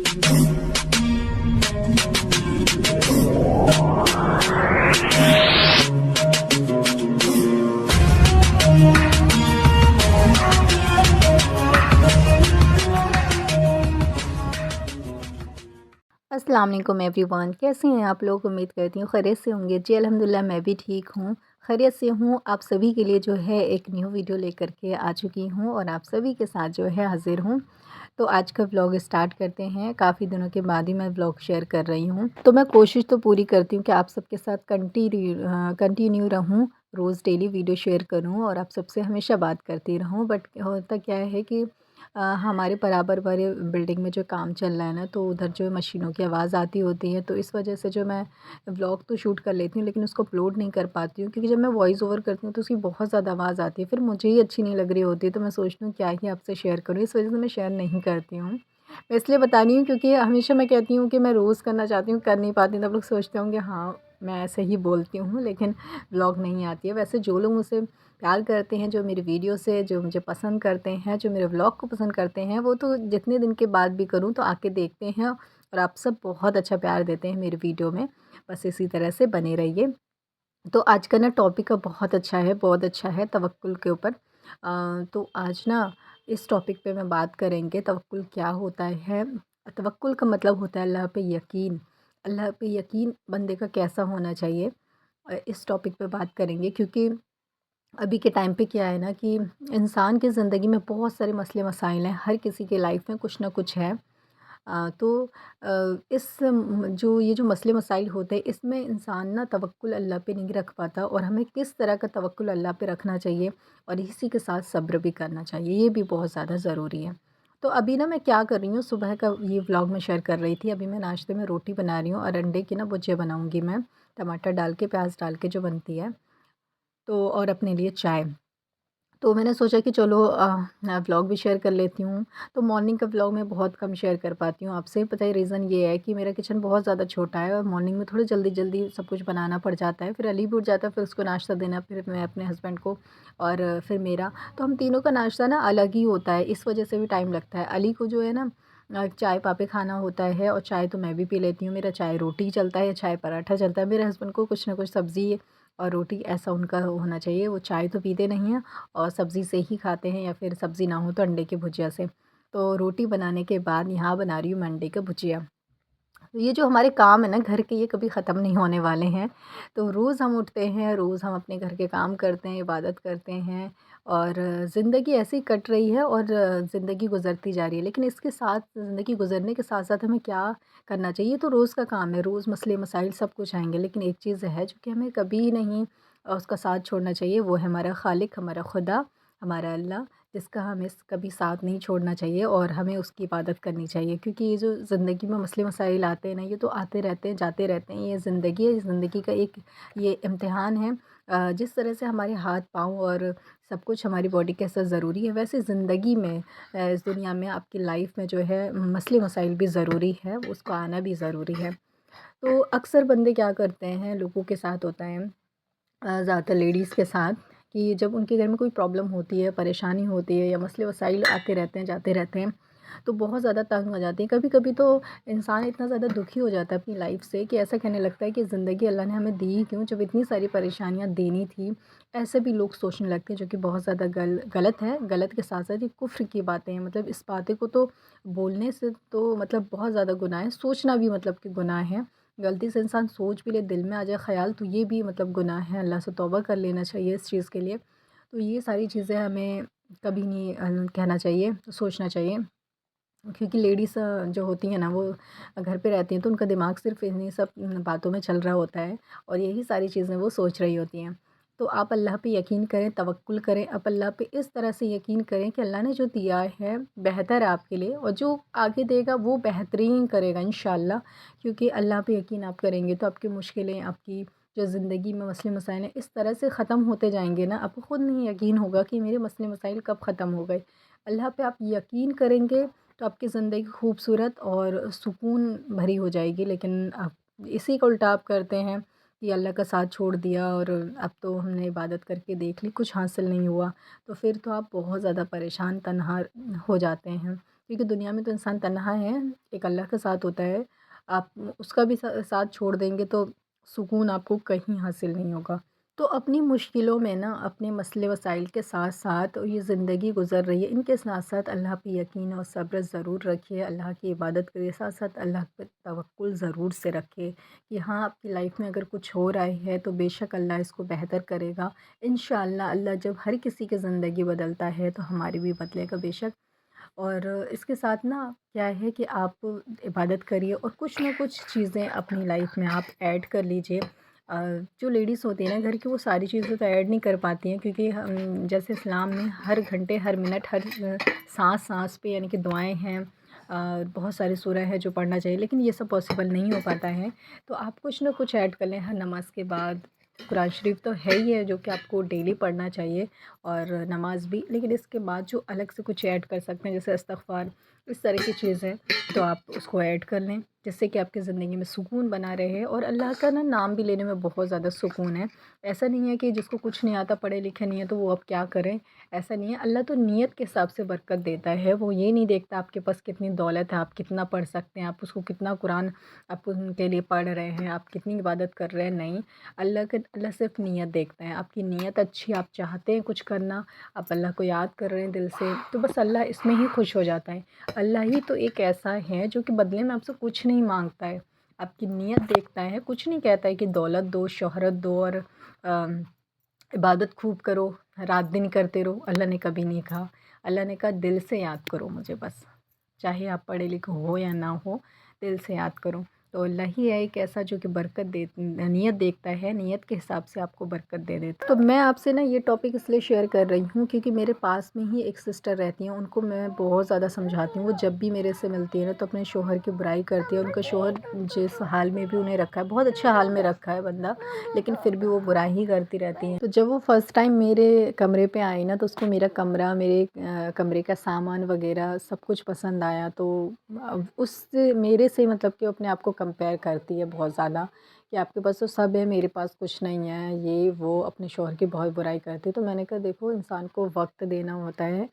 अस्सलाम वालेकुम एवरीवन, कैसे हैं आप लोग। उम्मीद करती हूँ खैरियत से होंगे। जी अल्हम्दुलिल्लाह मैं भी ठीक हूँ, खैरियत से हूँ। आप सभी के लिए जो है एक न्यू वीडियो लेकर के आ चुकी हूँ और आप सभी के साथ जो है हाज़िर हूँ। तो आज का व्लॉग स्टार्ट करते हैं। काफ़ी दिनों के बाद ही मैं व्लॉग शेयर कर रही हूँ, तो मैं कोशिश तो पूरी करती हूँ कि आप सबके साथ कंटिन्यू रहूँ, रोज़ डेली वीडियो शेयर करूँ और आप सबसे हमेशा बात करती रहूँ। बट होता क्या है कि हमारे बराबर वाले बिल्डिंग में जो काम चल रहा है ना, तो उधर जो मशीनों की आवाज़ आती होती है, तो इस वजह से जो मैं व्लॉग तो शूट कर लेती हूँ लेकिन उसको अपलोड नहीं कर पाती हूँ, क्योंकि जब मैं वॉइस ओवर करती हूँ तो उसकी बहुत ज़्यादा आवाज़ आती है, फिर मुझे ही अच्छी नहीं लग रही होती है। तो मैं सोचती हूँ क्या ही आपसे शेयर करूँ, इस वजह से मैं शेयर नहीं करती हूँ। मैं इसलिए बता रही हूँ क्योंकि हमेशा मैं कहती हूँ कि मैं रोज़ करना चाहती हूँ, कर नहीं पाती, तब लोग सोचते होंगे हाँ मैं ऐसे ही बोलती हूँ लेकिन व्लॉग नहीं आती है। वैसे जो लोग मुझसे प्यार करते हैं, जो मेरी वीडियो से जो मुझे पसंद करते हैं, जो मेरे व्लॉग को पसंद करते हैं, वो तो जितने दिन के बाद भी करूँ तो आके देखते हैं और आप सब बहुत अच्छा प्यार देते हैं मेरी वीडियो में। बस इसी तरह से बने रहिए। तो आज का ना टॉपिक बहुत अच्छा है, बहुत अच्छा है तवक्कुल के ऊपर। तो आज ना इस टॉपिक पे मैं बात करेंगे तवक्कुल क्या होता है। तवक्कुल का मतलब होता है अल्लाह पे यकीन। अल्लाह पे यकीन बंदे का कैसा होना चाहिए, इस टॉपिक पे बात करेंगे। क्योंकि अभी के टाइम पे क्या है ना कि इंसान की ज़िंदगी में बहुत सारे मसले मसाइल हैं, हर किसी के लाइफ में कुछ ना कुछ है। तो जो ये जो मसले मसाइल होते हैं, इसमें इंसान ना तवक्कुल अल्लाह पे नहीं रख पाता, और हमें किस तरह का तवक्कुल अल्लाह पे रखना चाहिए और इसी के साथ सब्र भी करना चाहिए, ये भी बहुत ज़्यादा ज़रूरी है। तो अभी ना मैं क्या कर रही हूँ, सुबह का ये व्लॉग मैं शेयर कर रही थी। अभी मैं नाश्ते में रोटी बना रही हूँ और अंडे की ना भुजिया बनाऊँगी मैं, टमाटर डाल के प्याज डाल के जो बनती है, तो और अपने लिए चाय। तो मैंने सोचा कि चलो व्लॉग भी शेयर कर लेती हूँ। तो मॉर्निंग का व्लॉग मैं बहुत कम शेयर कर पाती हूँ आपसे। पता है रीज़न ये है कि मेरा किचन बहुत ज़्यादा छोटा है और मॉर्निंग में थोड़ी जल्दी-जल्दी सब कुछ बनाना पड़ जाता है। फिर अली भी उठ जाता है, फिर उसको नाश्ता देना, फिर मैं अपने हस्बैंड को और फिर मेरा। तो हम तीनों का नाश्ता ना अलग ही होता है, इस वजह से भी टाइम लगता है। अली को जो है ना चाय पापे खाना होता है और चाय तो मैं भी पी लेती हूँ। मेरा चाय रोटी चलता है या चाय पराठा चलता है। मेरे हस्बैंड को कुछ ना कुछ सब्ज़ी और रोटी ऐसा उनका होना चाहिए। वो चाय तो पीते नहीं हैं और सब्ज़ी से ही खाते हैं, या फिर सब्ज़ी ना हो तो अंडे की भुजिया से। तो रोटी बनाने के बाद यहाँ बना रही हूँ मैं अंडे का भुजिया। तो ये जो हमारे काम है ना घर के, ये कभी ख़त्म नहीं होने वाले हैं। तो रोज़ हम उठते हैं, रोज़ हम अपने घर के काम करते हैं, इबादत करते हैं और ज़िंदगी ऐसे ही कट रही है और ज़िंदगी गुज़रती जा रही है। लेकिन इसके साथ, ज़िंदगी गुज़रने के साथ-साथ हमें क्या करना चाहिए, तो रोज़ का काम है, रोज़ मसले मसाइल सब कुछ आएँगे। लेकिन एक चीज़ है जो कि हमें कभी नहीं उसका साथ छोड़ना चाहिए, वो है हमारा ख़ालिक, हमारा खुदा, हमारा अल्लाह, जिसका हमें कभी साथ नहीं छोड़ना चाहिए और हमें उसकी इबादत करनी चाहिए। क्योंकि ये जो ज़िंदगी में मसले मसाइल आते हैं ना, ये तो आते रहते हैं, जाते रहते हैं। ये ज़िंदगी है, ज़िंदगी का एक ये इम्तिहान है। जिस तरह से हमारे हाथ पाँव और सब कुछ हमारी बॉडी के साथ ज़रूरी है, वैसे ज़िंदगी में इस दुनिया में आपकी लाइफ में जो है मसले मसाइल भी ज़रूरी है, उसको आना भी ज़रूरी है। तो अक्सर बंदे क्या करते हैं, लोगों के साथ होता है, ज़्यादातर लेडीज़ के साथ, कि जब उनके घर में कोई प्रॉब्लम होती है, परेशानी होती है या मसले वसाइल आते रहते हैं, जाते रहते हैं, तो बहुत ज़्यादा तंग हो जाती है। कभी-कभी तो इंसान इतना ज़्यादा दुखी हो जाता है अपनी लाइफ़ से कि ऐसा कहने लगता है कि ज़िंदगी अल्लाह ने हमें दी ही क्यों, जब इतनी सारी परेशानियाँ देनी थी। ऐसे भी लोग सोचने लगते हैं, जो कि बहुत ज़्यादा गलत है। गलत के साथ-साथ ये कुफ़्र की बातें हैं। मतलब इस बातें को तो बोलने से तो मतलब बहुत ज़्यादा गुनाह है, सोचना भी मतलब कि गुनाह है। गलती से इंसान सोच भी ले, दिल में आ जाए ख़याल, तो ये भी मतलब गुनाह है। अल्लाह से तौबा कर लेना चाहिए इस चीज़ के लिए। तो ये सारी चीज़ें हमें कभी नहीं कहना चाहिए, सोचना चाहिए। क्योंकि लेडीज़ जो होती हैं ना, वो घर पे रहती हैं, तो उनका दिमाग सिर्फ़ इन्हीं सब बातों में चल रहा होता है और यही सारी चीज़ें वो सोच रही होती हैं। तो आप अल्लाह पे यकीन करें, तवक्कुल करें। आप अल्लाह पे इस तरह से यकीन करें कि अल्लाह ने जो दिया है बेहतर है आपके लिए, और जो आगे देगा वो बेहतरीन करेगा इंशाअल्लाह। क्योंकि अल्लाह पे यकीन आप करेंगे तो आपकी मुश्किलें, आपकी जो ज़िंदगी में मसले मसाइल हैं, इस तरह से ख़त्म होते जाएँगे ना, आपको ख़ुद नहीं यकीन होगा कि मेरे मसले मसाइल कब ख़त्म हो गए। अल्लाह पे आप यकीन करेंगे तो आपकी ज़िंदगी खूबसूरत और सुकून भरी हो जाएगी। लेकिन आप इसी का उल्टा आप करते हैं कि अल्लाह का साथ छोड़ दिया और अब तो हमने इबादत करके देख ली, कुछ हासिल नहीं हुआ, तो फिर तो आप बहुत ज़्यादा परेशान, तन्हा हो जाते हैं। کیونکہ دنیا میں تو انسان تنہا ہے، ایک اللہ کا ساتھ ہوتا ہے، آپ اس کا بھی ساتھ چھوڑ دیں گے تو سکون آپ کو کہیں حاصل نہیں ہوگا۔ تو اپنی مشکلوں میں نا اپنے مسئلے وسائل کے ساتھ ساتھ یہ زندگی گزر رہی ہے، ان کے ساتھ ساتھ اللہ پہ یقین اور صبر ضرور رکھیے، اللہ کی عبادت کریے، ساتھ ساتھ اللہ پہ توکل ضرور سے رکھیے کہ ہاں آپ کی لائف میں اگر کچھ ہو رہا ہے تو بے شک اللہ اس کو بہتر کرے گا انشاءاللہ۔ اللہ جب ہر کسی کی زندگی بدلتا ہے تو ہماری بھی بدلے گا بے شک۔ اور اس کے ساتھ نا کیا ہے کہ آپ عبادت کریے اور کچھ نہ کچھ چیزیں اپنی لائف میں آپ ایڈ کر لیجئے۔ جو لیڈیز ہوتی ہیں نا گھر کی، وہ ساری چیزیں تو ایڈ نہیں کر پاتی ہیں، کیونکہ جیسے اسلام میں ہر گھنٹے، ہر منٹ، ہر سانس سانس پہ یعنی کہ دعائیں ہیں، بہت سارے سورہ ہے جو پڑھنا چاہیے، لیکن یہ سب پاسبل نہیں ہو پاتا ہے۔ تو آپ کچھ نہ کچھ ایڈ کر لیں ہر نماز کے بعد۔ قرآن شریف تو ہے ہی ہے جو کہ آپ کو ڈیلی پڑھنا چاہیے، اور نماز بھی، لیکن اس کے بعد جو الگ سے کچھ ایڈ کر سکتے ہیں جیسے استغفار، اس طرح کی چیزیں، تو آپ اس کو ایڈ کر لیں جس سے کہ آپ کی زندگی میں سکون بنا رہے، اور اللہ کا نا نام بھی لینے میں بہت زیادہ سکون ہے۔ ایسا نہیں ہے کہ جس کو کچھ نہیں آتا، پڑھے لکھے نہیں ہے تو وہ اب کیا کریں، ایسا نہیں ہے۔ اللہ تو نیت کے حساب سے برکت دیتا ہے، وہ یہ نہیں دیکھتا آپ کے پاس کتنی دولت ہے، آپ کتنا پڑھ سکتے ہیں، آپ اس کو کتنا قرآن آپ ان کے لیے پڑھ رہے ہیں، آپ کتنی عبادت کر رہے ہیں، نہیں۔ اللہ صرف نیت دیکھتا ہے، آپ کی نیت اچھی، آپ چاہتے ہیں کچھ کرنا، آپ اللہ کو یاد کر رہے ہیں دل سے، تو بس اللہ اس میں ہی خوش ہو جاتا ہے۔ اللہ ہی تو ایک ایسا ہے جو کہ بدلے میں آپ سے کچھ نہیں مانگتا ہے، آپ کی نیت دیکھتا ہے، کچھ نہیں کہتا ہے کہ دولت دو، شہرت دو، اور عبادت خوب کرو، رات دن کرتے رہو، اللہ نے کبھی نہیں کہا۔ اللہ نے کہا دل سے یاد کرو مجھے بس، چاہے آپ پڑھے لکھے ہو یا نہ ہو، دل سے یاد کرو۔ تو اللہ ہی ہے ایک ایسا جو کہ برکت نیت دیکھتا ہے، نیت کے حساب سے آپ کو برکت دے دیتا ہے۔ تو میں آپ سے نا یہ ٹاپک اس لیے شیئر کر رہی ہوں کیونکہ میرے پاس میں ہی ایک سسٹر رہتی ہیں، ان کو میں بہت زیادہ سمجھاتی ہوں، وہ جب بھی میرے سے ملتی ہے نا تو اپنے شوہر کی برائی کرتی ہے۔ ان کا شوہر جس حال میں بھی انہیں رکھا ہے، بہت اچھا حال میں رکھا ہے بندہ، لیکن پھر بھی وہ برائی ہی کرتی رہتی ہیں۔ تو جب وہ فرسٹ ٹائم میرے کمرے پہ آئی نا تو اس کو میرا کمرہ، میرے کمرے کا سامان وغیرہ سب کچھ پسند آیا، تو اس سے میرے سے مطلب کہ اپنے آپ کو کمپیئر کرتی ہے بہت زیادہ کہ آپ کے پاس تو سب ہے، میرے پاس کچھ نہیں ہے، یہ وہ اپنے شوہر کی بہت برائی کرتی ہے۔ تو میں نے کہا دیکھو انسان کو وقت دینا ہوتا ہے،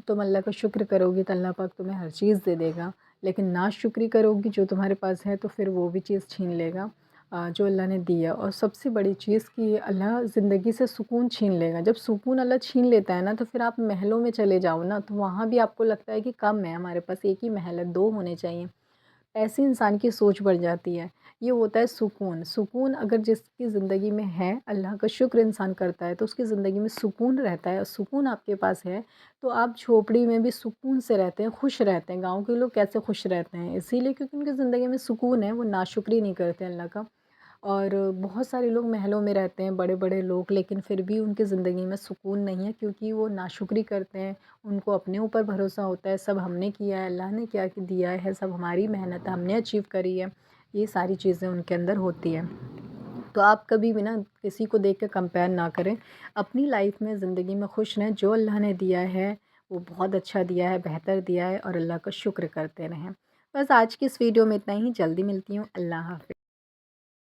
تم اللہ کا شکر کرو گی تو اللہ پاک تمہیں ہر چیز دے دے گا، لیکن ناشکری کرو گی جو تمہارے پاس ہے تو پھر وہ بھی چیز چھین لے گا جو اللہ نے دیا۔ اور سب سے بڑی چیز کہ اللہ زندگی سے سکون چھین لے گا۔ جب سکون اللہ چھین لیتا ہے نا تو پھر آپ محلوں میں چلے جاؤ نا تو وہاں بھی آپ کو لگتا ہے کہ کم ہے، ہمارے پاس ایک ہی محل ہے، 2 ہونے چاہیے، ایسی انسان کی سوچ بڑھ جاتی ہے۔ یہ ہوتا ہے سکون۔ سکون اگر جس کی زندگی میں ہے، اللہ کا شکر انسان کرتا ہے تو اس کی زندگی میں سکون رہتا ہے، اور سکون آپ کے پاس ہے تو آپ جھوپڑی میں بھی سکون سے رہتے ہیں، خوش رہتے ہیں۔ گاؤں کے لوگ کیسے خوش رہتے ہیں؟ اسی لیے کیونکہ ان کی زندگی میں سکون ہے، وہ ناشکری نہیں کرتے اللہ کا۔ اور بہت سارے لوگ محلوں میں رہتے ہیں، بڑے بڑے لوگ، لیکن پھر بھی ان کی زندگی میں سکون نہیں ہے کیونکہ وہ ناشکری کرتے ہیں، ان کو اپنے اوپر بھروسہ ہوتا ہے سب ہم نے کیا ہے، اللہ نے کیا دیا ہے، سب ہماری محنت ہے، ہم نے اچیو کری ہے، یہ ساری چیزیں ان کے اندر ہوتی ہیں۔ تو آپ کبھی بھی نا کسی کو دیکھ کے کمپیئر نہ کریں، اپنی لائف میں زندگی میں خوش رہیں، جو اللہ نے دیا ہے وہ بہت اچھا دیا ہے، بہتر دیا ہے، اور اللہ کا شکر کرتے رہیں۔ بس آج کی اس ویڈیو میں اتنا ہی، جلدی ملتی ہوں، اللہ حافظ۔